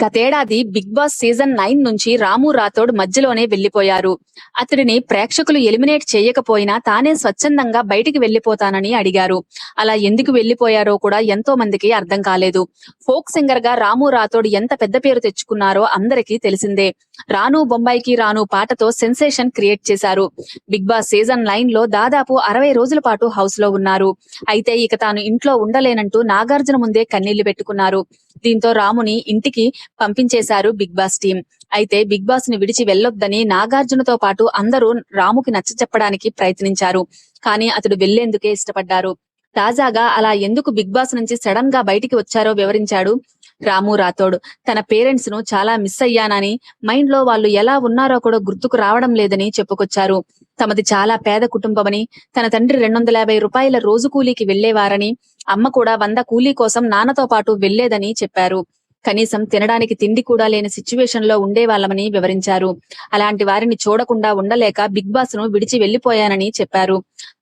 గతేడాది big boss season 9 నుంచి రాము రాథోడ్ మధ్యలోనే వెళ్లిపోయారు. అతడిని ప్రేక్షకులు ఎలిమినేట్ చేయకపోయినా తానే స్వచ్ఛందంగా బయటికి వెళ్లిపోతానని అడిగారు. అలా ఎందుకు వెళ్లిపోయారో కూడా ఎంతో మందికి అర్థం కాలేదు. ఫోక్ సింగర్ గా రాము రాథోడ్ ఎంత పెద్ద పేరు తెచ్చుకున్నారో అందరికీ తెలిసిందే. రాను బొంబాయికి రాను పాటతో సెన్సేషన్ క్రియేట్ చేశారు. బిగ్ బాస్ సీజన్ 9 లో దాదాపు 60 రోజుల పాటు హౌస్ లో ఉన్నారు. అయితే ఇక తాను ఇంట్లో ఉండలేనంటూ నాగార్జున ముందే కన్నీళ్లు పెట్టుకున్నారు. దీంతో రాముని ఇంటికి పంపించేశారు బిగ్ బాస్ టీం. అయితే బిగ్ బాస్ ని విడిచి వెళ్లొద్దని నాగార్జునతో పాటు అందరూ రాముకి నచ్చచెప్పడానికి ప్రయత్నించారు. కానీ అతడు వెళ్లేందుకే ఇష్టపడ్డారు. తాజాగా అలా ఎందుకు బిగ్ బాస్ నుంచి సడన్ గా బయటికి వచ్చారో వివరించాడు రాము రాథోడ్. తన పేరెంట్స్ ను చాలా మిస్ అయ్యానని, మైండ్ లో వాళ్ళు ఎలా ఉన్నారో కూడా గుర్తుకు రావడం లేదని చెప్పుకొచ్చారు. తమది చాలా పేద కుటుంబమని, తన తండ్రి 250 రూపాయల రోజు కూలీకి వెళ్లేవారని, అమ్మ కూడా 100 కూలీ కోసం నాన్నతో పాటు వెళ్లేదని చెప్పారు. కనీసం తినడానికి తిండి కూడా లేని సిచ్యువేషన్ లో ఉండేవాళ్లమని వివరించారు. అలాంటి వారిని చూడకుండా ఉండలేక బిగ్ బాస్ ను విడిచి వెళ్లిపోయానని చెప్పారు.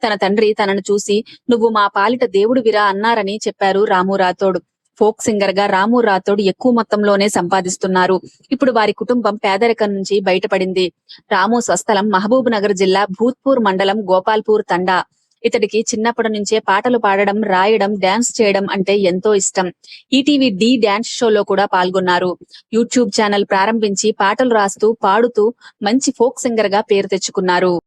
తన తండ్రి తనను చూసి "నువ్వు మా పాలిట దేవుడివిరా" అన్నారని చెప్పారు రాము రాథోడ్. ఫోక్ సింగర్ గా రాము రాథోడ్ ఎక్కువ మొత్తంలోనే సంపాదిస్తున్నారు. ఇప్పుడు వారి కుటుంబం పేదరికం నుంచి బయటపడింది. రాము స్వస్థలం మహబూబ్ నగర్ జిల్లా భూత్పూర్ మండలం గోపాల్పూర్ తండా. ఇతడికి చిన్నప్పటి నుంచే పాటలు పాడడం, రాయడం, డాన్స్ చేయడం అంటే ఎంతో ఇష్టం. ఈటీవీ డి డాన్స్ షోలో కూడా పాల్గొన్నారు. యూట్యూబ్ ఛానల్ ప్రారంభించి పాటలు రాస్తూ, పాడుతూ మంచి ఫోక్ సింగర్ గా పేరు తెచ్చుకున్నారు.